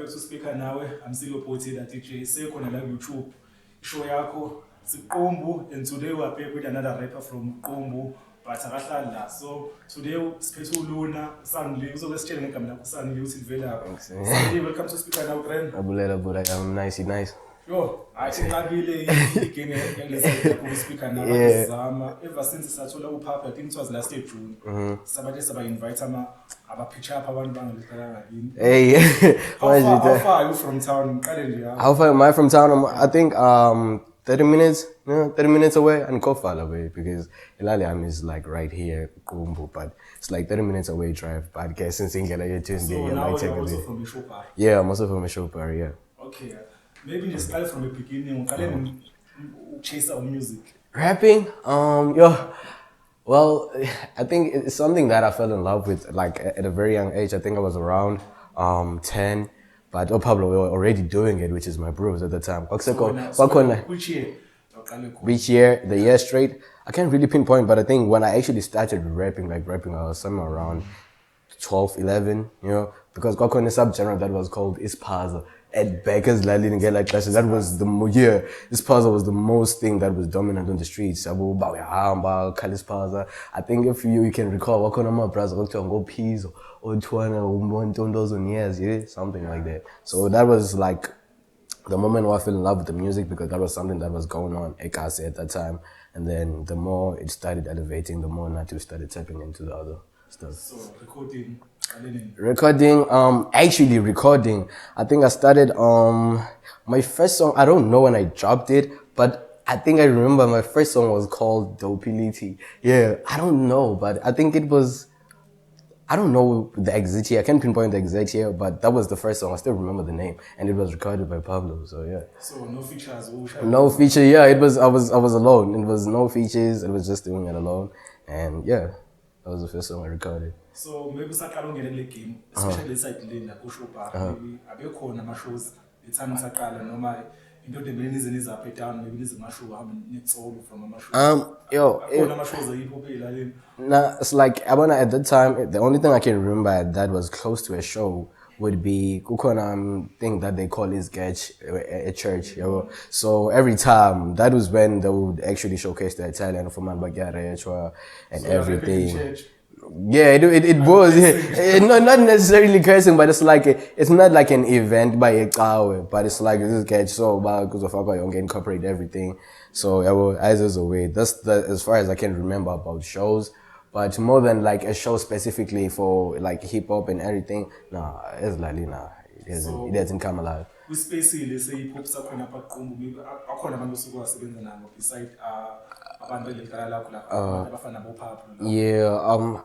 back to C.Speaker.Nawe. I'm still reporting that DJ Seko on YouTube show yako Qumbu, and today we are back with another rapper from Qumbu, but akahlala. So today siphethe Lunar Sonlee. Uzokutshela ngegama lakho Sonlee uthi livela. Sonlee, welcome to C.Speaker.Nawe, friend. Abulela but I'm nice. Yo, I think ngabile igame yanglesa ku C.Speaker.Nawe zama ever since sathola uphapha. I think it was last year June. Sabathe saba invite aba pitch up abantu bangalekala ngini. Hey, how far are you from town? How far am I from town? I think 30 minutes, 30 minutes away, and Kofala away because Ilaliam is like right here, Qumbu, but it's like 30 minutes away drive. But I guess since Ingela you're Tuesday, so you might take a also bit. from the shop. Yeah, I'm also from a shop area. Okay, maybe just start from the beginning. Chase our music. Rapping, yo. Well, I think it's something that I fell in love with like at a very young age. I think I was around 10. But Pablo, we were already doing it, which is my bros at the time. Which year? Which year? The year straight? I can't really pinpoint, but I think when I actually started rapping, I was somewhere around 12, 11, you know, because got a subgenre that was called Ispaza. At Becker's Lally and get like that. So that was the Ispaza was the most thing that was dominant on the streets. I think if you can recall, what kind of my brothers go peas or 1,000 years, yeah, something like that. So that was like the moment where I fell in love with the music because that was something that was going on at that time. And then the more it started elevating, the more Natu started tapping into the other stuff. So recording. Actually recording. I think I started my first song. I don't know when I dropped it, but I think I remember my first song was called Dopility. Yeah, I don't know, but I think it was. I don't know the exact year. I can't pinpoint the exact year, but that was the first song. I still remember the name, and it was recorded by Pablo. So yeah. So no features. No feature. Yeah, it was. I was alone. It was no features. It was just doing it alone, and yeah, that was the first song I recorded. So maybe sakala ungene le game, especially inside lane like show bar. Maybe abekhona ama shows ethanda sakala noma into demeni up and down, maybe nize mashow nitsolo from ama shows. Akhona ama shows ayiphopela leni. Nah, it's like at that time the only thing I can remember that was close to a show would be Kukona thing that they call is Sketch a church. You know? So every time that was when they would actually showcase the Italian for Man Bagara and so everything. Yeah, it was. Not necessarily cursing, but it's like it's not like an event by a car, but it's like this is catch so because of how you incorporate everything. So as a way, that's as far as I can remember about shows. But more than like a show specifically for like hip hop and everything, nah, it's like it doesn't come alive. We specially say hip hop sakhona apha Qumbu, maybe akhona abantu sokuwasebenza nabo beside yeah,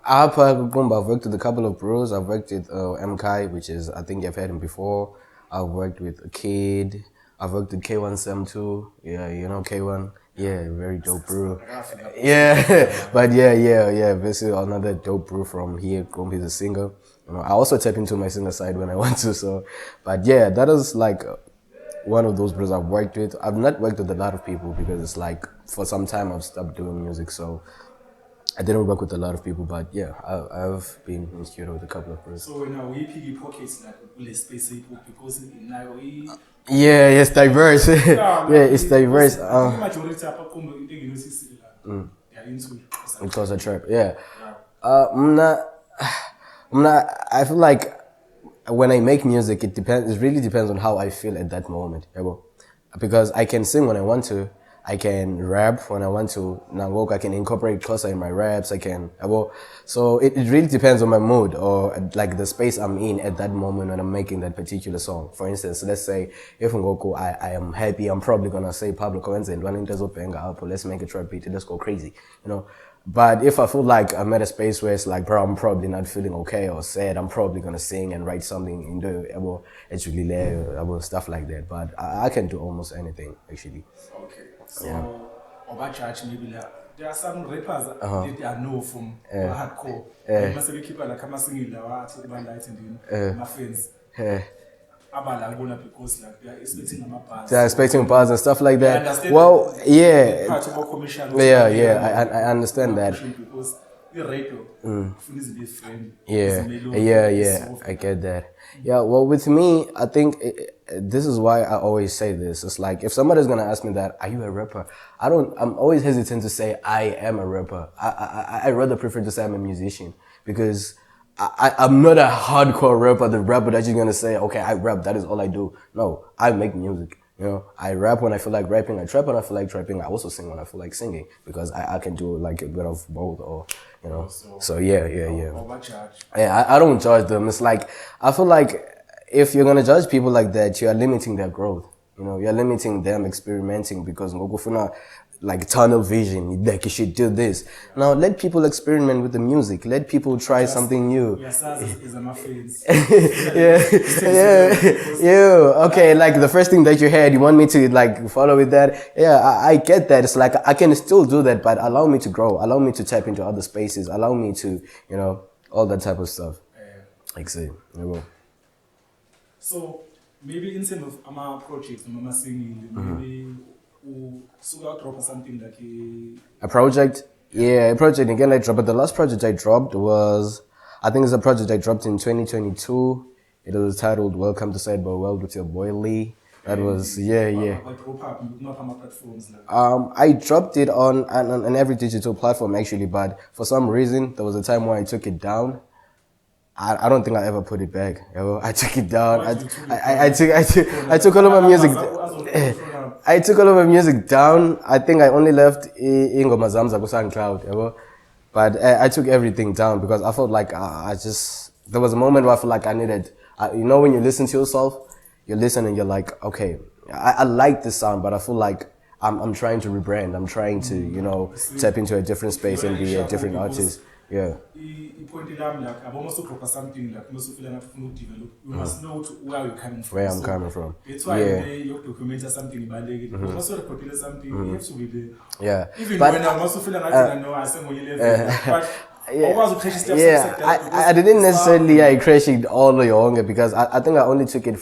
I've worked with a couple of bros. I've worked with MK, which is, I think you've heard him before. I've worked with a Kid. I've worked with K1 Sam too. Yeah, you know K1. Yeah, very dope bro. Yeah, but yeah. Basically another dope bro from here. He's a singer. You know, I also tap into my singer side when I want to. So, but yeah, that is like one of those bros I've worked with. I've not worked with a lot of people because it's like for some time I've stopped doing music, so I didn't work with a lot of people. But yeah, I've been in studio with a couple of bros. So now we pick pockets like less space because now we. Yeah, it's diverse. Yeah, it's diverse. Majority of Qumbu they're into it was a trap. Yeah. I feel like when I make music, it depends. It really depends on how I feel at that moment. Because I can sing when I want to, I can rap when I want to. I can incorporate closer in my raps. I can. So it really depends on my mood or like the space I'm in at that moment when I'm making that particular song. For instance, let's say if I am happy, I'm probably gonna say Pablo Coenza, let's make a trap beat, let's go crazy, you know. But if I feel like I'm at a space where it's like, bro, I'm probably not feeling okay or sad, I'm probably gonna sing and write something in the stuff like that. But I can do almost anything actually. Okay. So about church maybe there are some rappers that I know from hardcore. They must be keeping like a singing my friends. Because like they are expecting bars. They are expecting bars and stuff like that. Well, yeah. I understand that. Because radio. Friend. Yeah. I get that. Yeah, well, with me, I think this is why I always say this. It's like if somebody's gonna ask me that, are you a rapper? I'm always hesitant to say I am a rapper. I rather prefer to say I'm a musician because I'm not a hardcore rapper. The rapper that you're gonna say, okay, I rap. That is all I do. No, I make music. You know, I rap when I feel like rapping. I trap when I feel like trapping. I also sing when I feel like singing because I can do like a bit of both, or you know. So yeah. Yeah, I don't judge them. It's like I feel like if you're gonna judge people like that, you are limiting their growth. You know, you're limiting them experimenting because ngokufuna like tunnel vision. Like you should do this. Now let people experiment with the music. Let people try something new. Yes, is my face. Yeah. Okay, like the first thing that you heard, you want me to like follow with that? Yeah, I get that. It's like I can still do that, but allow me to grow. Allow me to tap into other spaces. Allow me to, you know, all that type of stuff. Like say, So maybe in terms of my projects, my singing, maybe so drop something like a project. Yeah, a project again. I dropped. But the last project I dropped was, I think it's a project I dropped in 2022. It was titled "Welcome to Cyber World" with your boy Lee. That was I dropped it on every digital platform actually, but for some reason there was a time where I took it down. I don't think I ever put it back. I took it down. I took all of my music. I took all of my music down. I think I only left Ingoma Zamza ku SoundCloud. But I took everything down because I felt like there was a moment where I felt like I needed. You know, when you listen to yourself, you listen and you're like, okay, I like this sound, but I feel like I'm trying to rebrand. I'm trying to, you know, tap into a different space and be a different artist. Yeah. Something like most feel like develop. You must know where you're coming from. Where I'm coming from. That's why you document something about it. Also popular something you have to be there. Yeah. Even when I'm also feeling like I know I say when you live. But I didn't necessarily crash it all the way because I think I only took it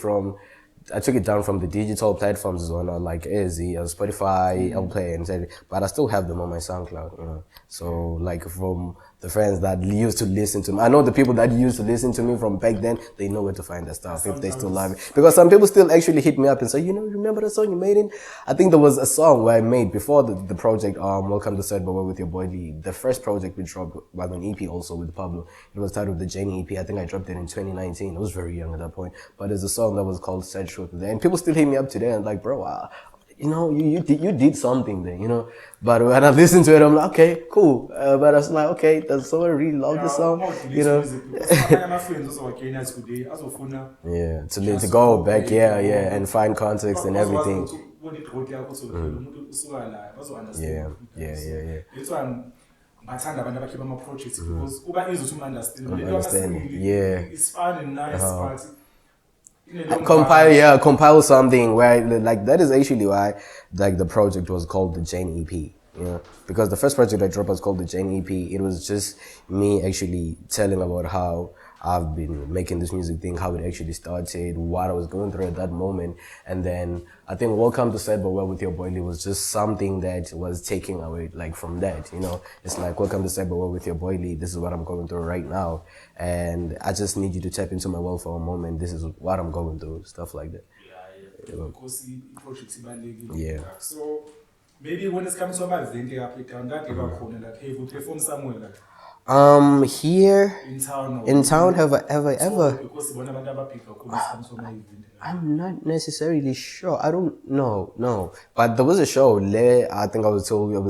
down from the digital platforms as well, like AZ, Spotify, Airplay, and everything. But I still have them on my SoundCloud, you know. So like from the friends that used to listen to me, I know the people that used to listen to me from back then, they know where to find that stuff if they still love it. Because some people still actually hit me up and say, you know, remember the song you made in? I think there was a song where I made before the project, Welcome to Cyber with your boy Lee. The first project we dropped was an EP also with Pablo. It was titled The Janie EP. I think I dropped it in 2019. I was very young at that point. But there's a song that was called Sad Truth. And people still hit me up today and like, bro, you know, you did something there, you know. But when I listen to it, I'm like, okay, cool. But I was like, okay, does someone really love this song? You know. Yeah, to go back, and find context and everything. Yeah. Understand. Yeah. It's fun and nice, but compile something where like that is actually why like the project was called the Jane EP, you know, because the first project I dropped was called the Jane EP. It was just me actually telling about how I've been making this music thing, how it actually started, what I was going through at that moment. And then I think Welcome to Cyber with your boy Lee was just something that was taking away like from that, you know. It's like, welcome to Cyber with your boy Lee. This is what I'm going through right now. And I just need you to tap into my world for a moment. This is what I'm going through, stuff like that. Yeah. So maybe when it's coming to my event, that hey, we perform somewhere like here in town have I ever because I'm not necessarily sure. I don't know, no. But there was a show I think I was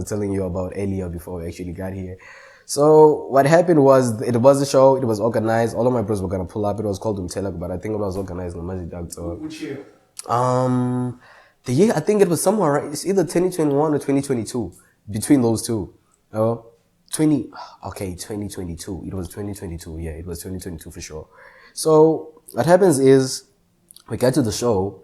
telling you about earlier before we actually got here. So what happened was it was a show, it was organized, all of my bros were gonna pull up. It was called Umtelak, but I think it was organized in Magic Dog. So which year? The year, I think it was somewhere, right? It's either 2021 or 2022. Between those two. 2022. It was 2022. Yeah, it was 2022 for sure. So what happens is we get to the show.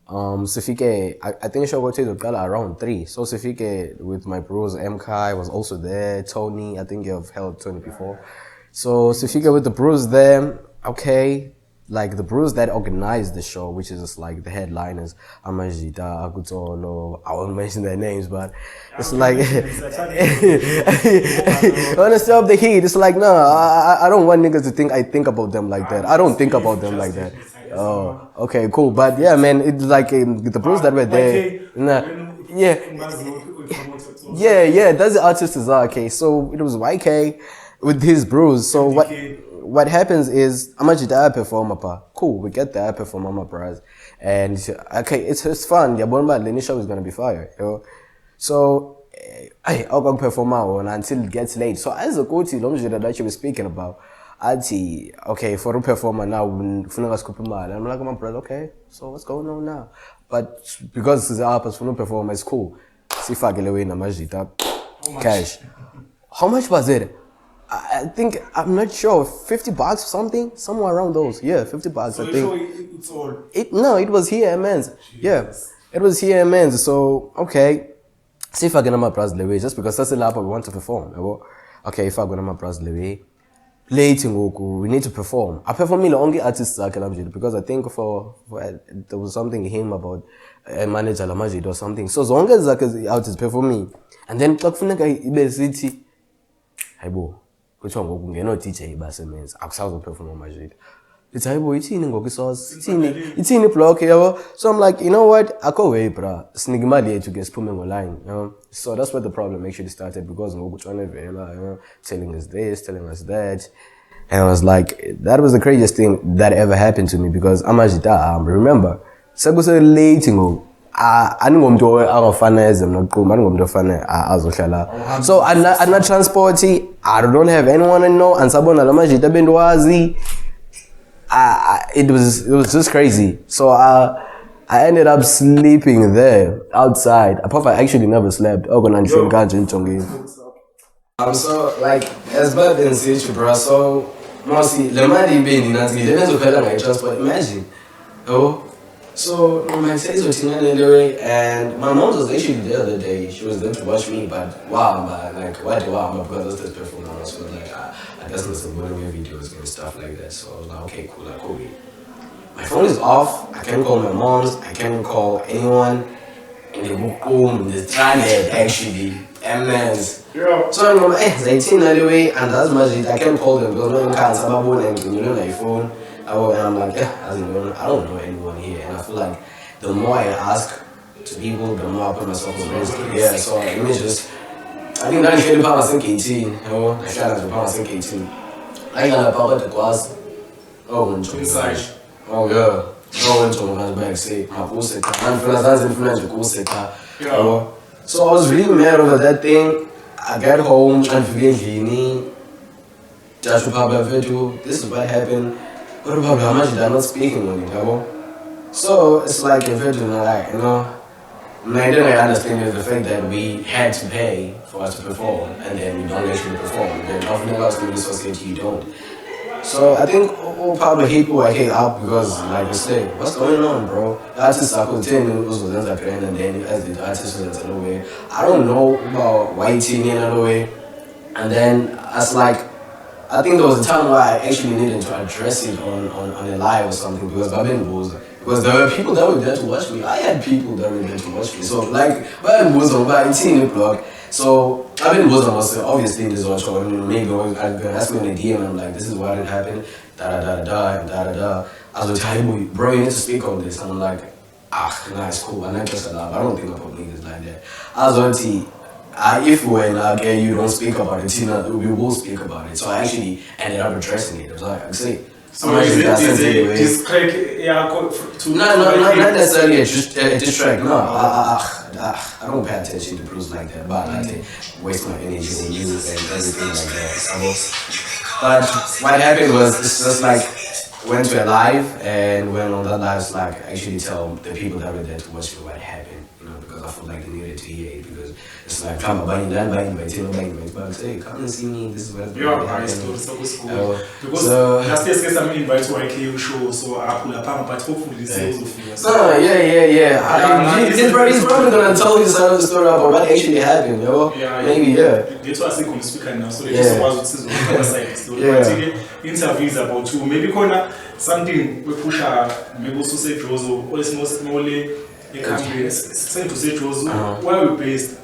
Sifike, I think the show got to around 3. So Sifike with my bros, MKai was also there. Tony, I think you've held Tony before. So Sifike with the bros there. Okay, like the bros that organized the show, which is just like the headliners, Amajita, Akutolo, I won't mention their names, but it's like, wanna stop the heat. It's like, no, I don't want niggas to think I think about them like that. I don't think about them like that. Oh, okay, cool. But yeah, man, it's like the bros that were there. Yeah, that's the artist is okay. So it was YK with his bros. So what happens is I'm a guitar performer pa. Cool, we get there performer my prize. And okay, it's fun. Yeah, but the show is gonna be fire. You know? So I'll go perform until it gets late. So as a coach, that you were speaking about, okay, for a performer now, I'm like, my brother, okay, so what's going on now? But because it's a for no performer, it's cool. See if I get away in a cash. How much was it? I think, I'm not sure, $50 or something? Somewhere around those. Yeah, $50, so I think. It's all... No, it was here, men's. Yeah, it was here, men's. So, okay. See if I get my prize lewe, just because that's the lap we want to perform. Okay, if I get my prize lewe, late we need to perform. I perform only artists because I think for there was something him about a manager Lamajid or something. So as long as artists perform me, and then talk for ibe city. Hey bo, which one go no teacher ibase means akusazo perform Majid. It's hey boy, it's in block here. So I'm like, you know what? I go away, bro. Snigmali to get spooming online. You know? So that's where the problem actually started because telling us this, telling us that. And I was like, that was the craziest thing that ever happened to me because I'm remember, so I late I'm not transporting, I don't have anyone I know, and Sabona Lamajita Bendoazi. It was just crazy. So I ended up sleeping there outside. I actually never slept. So like as bad in situ, bro. So mostly the money being transport. Imagine, so my face was anyway, and my mom was actually the other day. She was there to watch me, but wow, man, like what wow, because of this performance, so like I guess there's some motivating videos and stuff like that. So I was like, okay, cool, like cool. My phone is off. I can't call my moms. I can't call anyone. And they book home. They're stranded actually. MS. Yeah. So I'm like, they anyway, and that's magic. I can't call them because no one can. Someone and you know my phone. And I'm like, yeah, I don't know anyone here. And I feel like the more I ask to people, the more I put myself on risk. Yeah, so let me just, I think that is the power of 18, you know, I tried to power of 18. I got a power to class. Oh, inside. Oh, yeah. No one told me back, say, my cool set. I'm influence the cool set. So I was really mad over that thing. I got home and forget Genie. Just Papa Vetu, this is what happened. What about how much they're not speaking on it, So it's like a virgin, like, you know. I didn't understand the fact that we had to pay for us to perform, and then we don't actually perform. Then nothing else in the society you don't. So I think probably people I hate out because, like you said, what's going on, bro? The artists are continuing, and then as the artists in another way. I don't know about whiting in another way. And then I think there was a time where I actually needed to address it on a live or something because because there were people that were there to watch me. I had people that were there to watch me. So like Babin was on by 18 o'clock. So Babin was on obviously this was showing maybe ask me on a DM and I'm like, this is what had happened, da. I was like, bro, you need to speak on this. And I'm like, nice, cool. And I just allowed. I don't think about niggas like that. I was on T. If when you don't speak about it, we will speak about it. So I actually ended up addressing it. I was like, I say, so not necessarily a distract. No, I don't pay attention to blues like that. But I think waste my energy on you and everything like that. But what happened was it's just like went to a live and when on that live, like actually tell the people that were there to watch me what happened. Because I feel like they needed to hear it because it's like I'm buying, but say come and see me, this is what so last year some invite to YK show so I pull up but hopefully this is also he's probably gonna tell you some of the story about what actually happened, maybe they to speaker now so they just was story interviews about you maybe corner something we push maybe also say Jozo or it's most smallly a country same to say Jozo where are we based?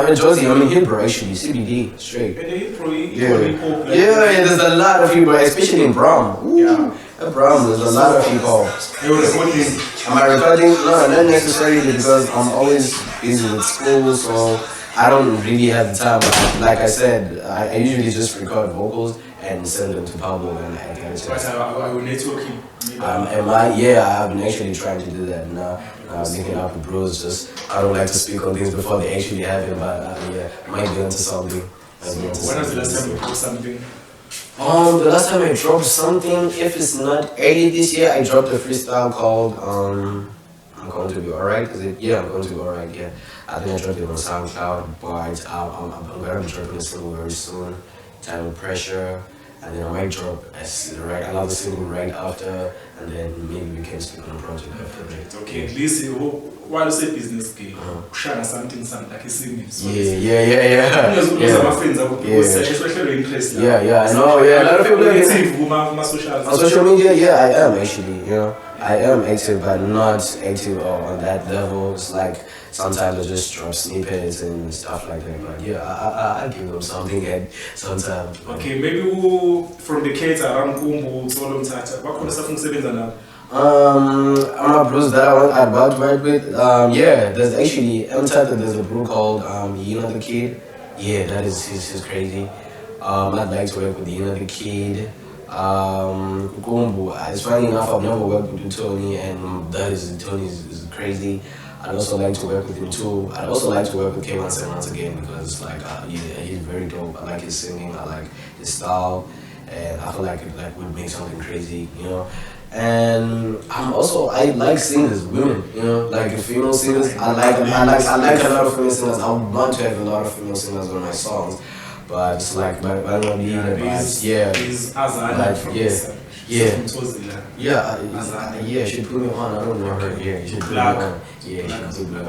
In Josie, I'm in Hillbrow actually, CBD, straight. And Hillbrow, yeah, there's a lot of people, especially in Brom. Ooh, at Brom, there's a lot of people. You're recording? Am I recording? No, not necessarily because I'm always busy with school, so I don't really have the time. Like I said, I usually just record vocals and send them to Pablo and I get it. But are you networking? I've been actually trying to do that now. Linking up with bros, just I don't like to speak on things before they actually happen, but I might get into something. When was the last time you dropped something? The last time I dropped something, if it's not early this year, I dropped a freestyle called I'm going to be alright. I'm going to be alright. Yeah, I think I dropped it on SoundCloud, but I'm gonna be dropping a single very soon, titled Pressure. And then I might drop another single right after, and then maybe we can speak on a project after that. Okay, at least while you say business game, share something like a singing. Yeah. I know. Yeah, a lot of people are on social media. Yeah, I am actually. I am active, but not active on that level. It's like sometimes I just drop snippets and stuff like that. But I give them something at sometimes. Okay, maybe from the kids around Qumbu, Solom Tata, what kind of stuff you now? I'm a bros that I'm about to work with. There's actually there's a bro called The Kid. Yeah, that is he's crazy. I'd like to work with The Kid. Qumbu. It's funny enough, I've never worked with Tony, and Tony is crazy. I'd also like to work with him too. I'd also like to work with K1 once again because he's very dope. I like his singing, I like his style, and I feel like it would make something crazy, And I like singers, women, like female singers. I like a lot of female singers. I would want to have a lot of female singers on my songs. But it's like, I don't need it. She put me on. I don't know her. Yeah, she put me on. Yeah, she's black.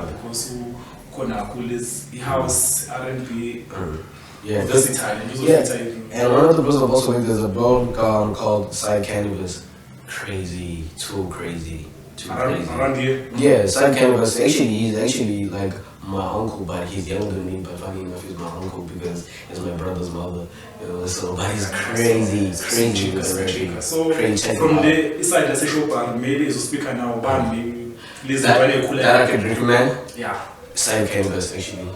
Because the house R&B. And one of the bros I've also there's a bro called Side Canvas. Crazy, too crazy. Around here? Yeah, Side Canvas. He's actually like my uncle, but he's younger than me. But funny enough, he's my uncle because he's my brother's mother. But he's crazy. So from the side, let's say maybe it's a speaker now. That I could recommend. Yeah. Side Canvas actually.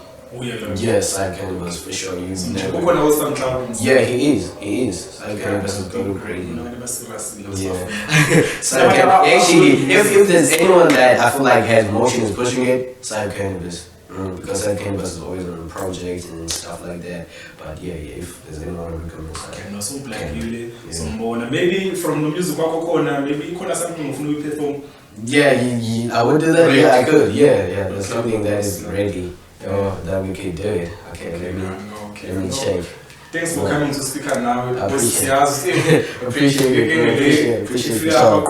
Yes, Side Canvas for sure. Yeah, he is. Side Canvas is going crazy. Side Canvas. Actually, if there's anyone that I feel like has motion is pushing it, Side Canvas. Because Side Canvas is always on a project and stuff like that. But if there's anyone who comes maybe from the music maybe you could something of new platform. I would do that. Yeah, I could. Yeah. There's something that is ready. That we could do it. Okay, let me check. Thanks for coming to SpeakerNawe. I appreciate it. Appreciate it. Appreciate it, y'all.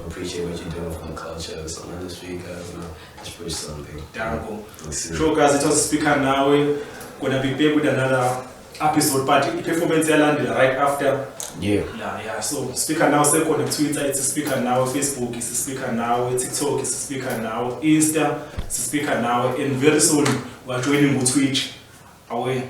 Appreciate what you're doing for the culture. So another speaker, let's push something. Sure, guys, it was SpeakerNawe. Gonna be back with another episode, but the performance right after. So SpeakerNawe second on Twitter, it's SpeakerNawe, Facebook is SpeakerNawe, TikTok is SpeakerNawe, Insta is SpeakerNawe, and very soon we're joining with Twitch. Away.